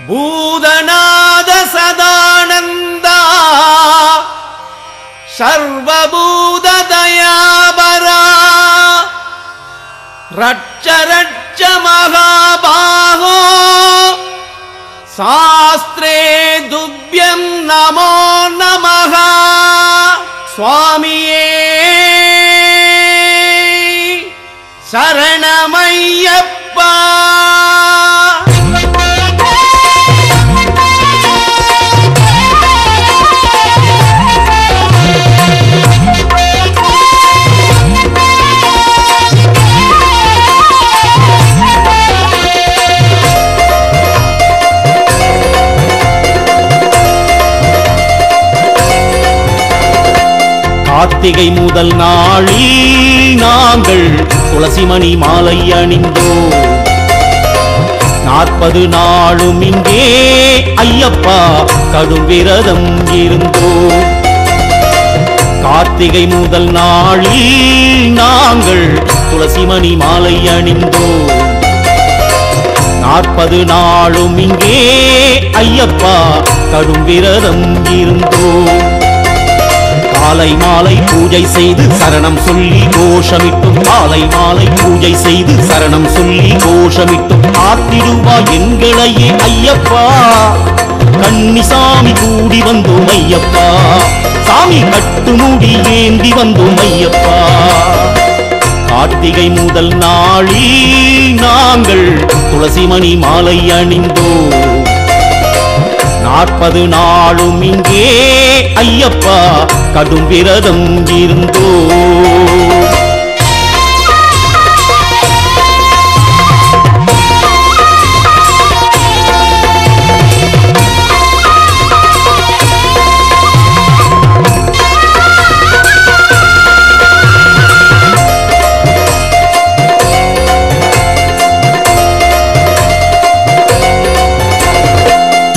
பூதநாத சதானந்தா சர்வபூத தயாபரா ரட்ச ரட்ச மகாபாஹோ சாஸ்திரே துப்யம் நமோ நமஹ. சுவாமியே சரணமையப்பா. கார்த்திகை முதல் நாளில் நாங்கள் துளசிமணி மாலை அணிந்தோம். 40 நாளும் இங்கே ஐயப்பா கடும் விரதம் இருந்தோம். கார்த்திகை முதல் நாளில் நாங்கள் துளசிமணி மாலை அணிந்தோம். 40 நாளும் இங்கே ஐயப்பா கடும் விரதம் இருந்தோம். காலை மாலை பூஜை செய்து சரணம் சொல்லி கோஷமிட்டும், காலை மாலை பூஜை செய்து சரணம் சொல்லி கோஷமிட்டும் ஆத்திடுவா எங்களையே ஐயப்பா. கன்னிசாமி கூடி வந்தோம் ஐயப்பா, சாமி கட்டு மூடி ஏந்தி வந்தோம் ஐயப்பா. கார்த்திகை முதல் நாளில் நாங்கள் துளசிமணி மாலை அணிந்தோம். 40 நாளும் இங்கே ஐயப்பா கடும் விரதம் இருந்தோம்.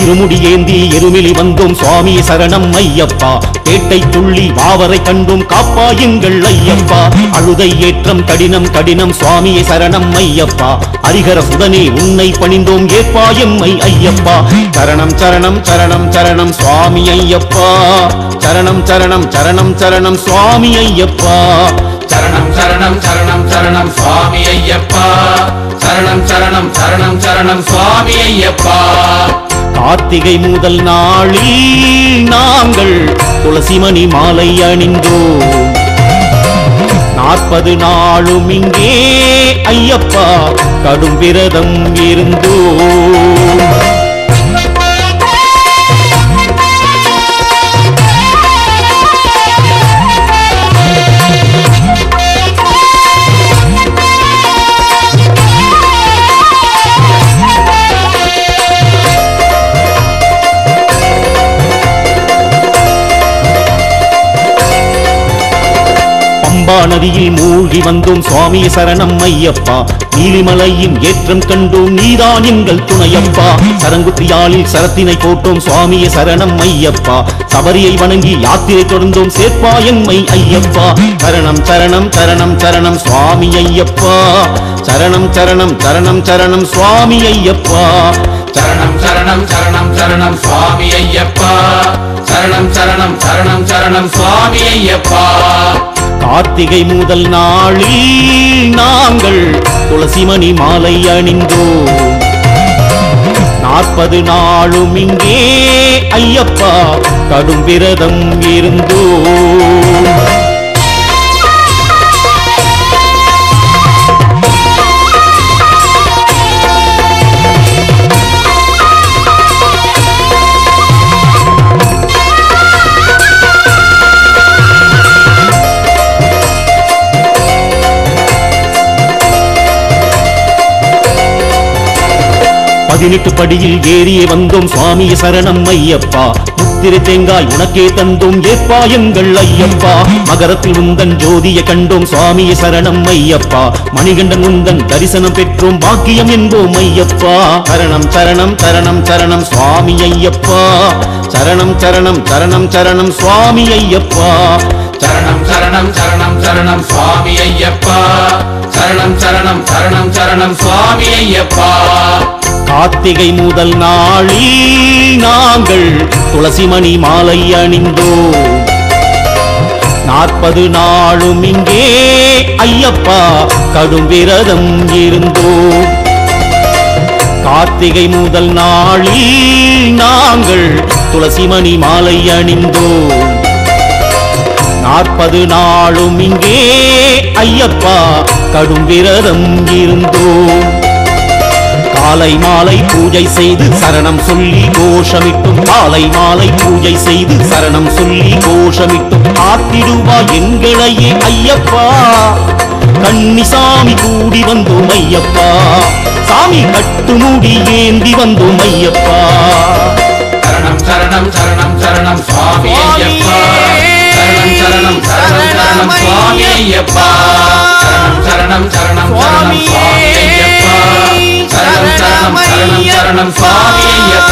இருமுடி ஏந்தி எருமிலி வந்தோம் சுவாமி சரணம் ஐயப்பா. பேட்டை துள்ளி வாவரை கண்டோம் காப்பா எங்கள் ஐயப்பா. அழுதை ஏற்றம் கடினம் கடினம் சுவாமியை சரணம் ஐயப்பா. ஹரிஹர சுதனே உன்னை பணிந்தோம் ஏற்பா எம்மை ஐயப்பா. சரணம் சரணம் சரணம் சரணம் சுவாமி ஐயப்பா. சரணம் சரணம் சரணம் சரணம் சுவாமி ஐயப்பா. சரணம் சரணம் சரணம் சரணம் சுவாமி ஐயப்பா. சரணம் சரணம் சரணம் சரணம் சுவாமி ஐயப்பா. கார்த்திகை முதல் நாளில் நாங்கள் துளசிமணி மாலை அணிந்தோம். 40 நாளும் இங்கே ஐயப்பா கடும் விரதம் இருந்தோம். நதியில் மூழ்கி வந்தோம் சுவாமி சரணம் ஐயப்பா. நீலிமலையின் ஏற்றம் கண்டோம் நீதான் எங்கள் துணையப்பா. சரங்குத்தியாலில் சரத்தினை போட்டோம் சுவாமியை சரணம் ஐயப்பா. சபரியை வணங்கி யாத்திரை தொடர்ந்தோம் சேர்ப்பா எம்மை ஐயப்பா. சரணம் சரணம் சரணம் சரணம் சுவாமி ஐயப்பா. சரணம் சரணம் சரணம் சரணம் சுவாமி ஐயப்பா. சரணம் சரணம் சரணம் சரணம் சுவாமி ஐயப்பா. சரணம் சரணம் சரணம் சரணம் சுவாமி ஐயப்பா. கார்த்திகை முதல் நாளில் நாங்கள் துளசிமணி மாலை அணிந்தோம். 40 நாளும் இங்கே ஐயப்பா கடும் விரதம் இருந்தோம். படியில் ஏறியே வந்தோம் சுவாமி சரணம் ஐயப்பா. முத்திரை தேங்காய் உனக்கே தந்தோம் ஏற்பா எங்கள் ஐயப்பா. மகரத்தில் உந்தன் ஜோதியை கண்டோம் சுவாமி சரணம் ஐயப்பா. மணிகண்டன் உந்தன் தரிசனம் பெற்றோம் பாக்கியம் என்போம் ஐயப்பா. சரணம் சரணம் சரணம் சரணம் சுவாமி ஐயப்பா. சரணம் சரணம் சரணம் சரணம் சுவாமி ஐயப்பா. சரணம் சரணம் சரணம் சரணம் சுவாமி ஐயப்பா. சரணம் சரணம் சரணம் சரணம் சுவாமி ஐயப்பா. கார்த்திகை முதல் நாளில் நாங்கள் துளசிமணி மாலை அணிந்தோம் 40 நாளும் இங்கே ஐயப்பா கடும் விரதம் இருந்தோம் கார்த்திகை முதல் நாளில் நாங்கள் துளசிமணி மாலை அணிந்தோம் 40 நாளும் இங்கே ஐயப்பா கடும் விரதம் இருந்தோம் காலை மாலை பூஜை செய்து சரணம் சொல்லி கோஷமிட்டும் காலை மாலை பூஜை செய்து சரணம் சொல்லி கோஷமிட்டும் ஆத்திடுவா எங்களையே ஐயப்பா கன்னிசாமி கூடி வந்தோம் ஐயப்பா சாமி கட்டுமுடி ஏந்தி வந்தோம் ஐயப்பா சரணம் சரணம் சரணம் சரணம் சுவாமி ஐயப்பா சரணம் சரணம் சரணம் சரணம் சுவாமி ஐயப்பா சரணம் சரணம் சரணம் சரணம் சுவாமி ஐயப்பா சரணம் சரணம் சரணம் சரணம் சுவாமி ஐயப்பா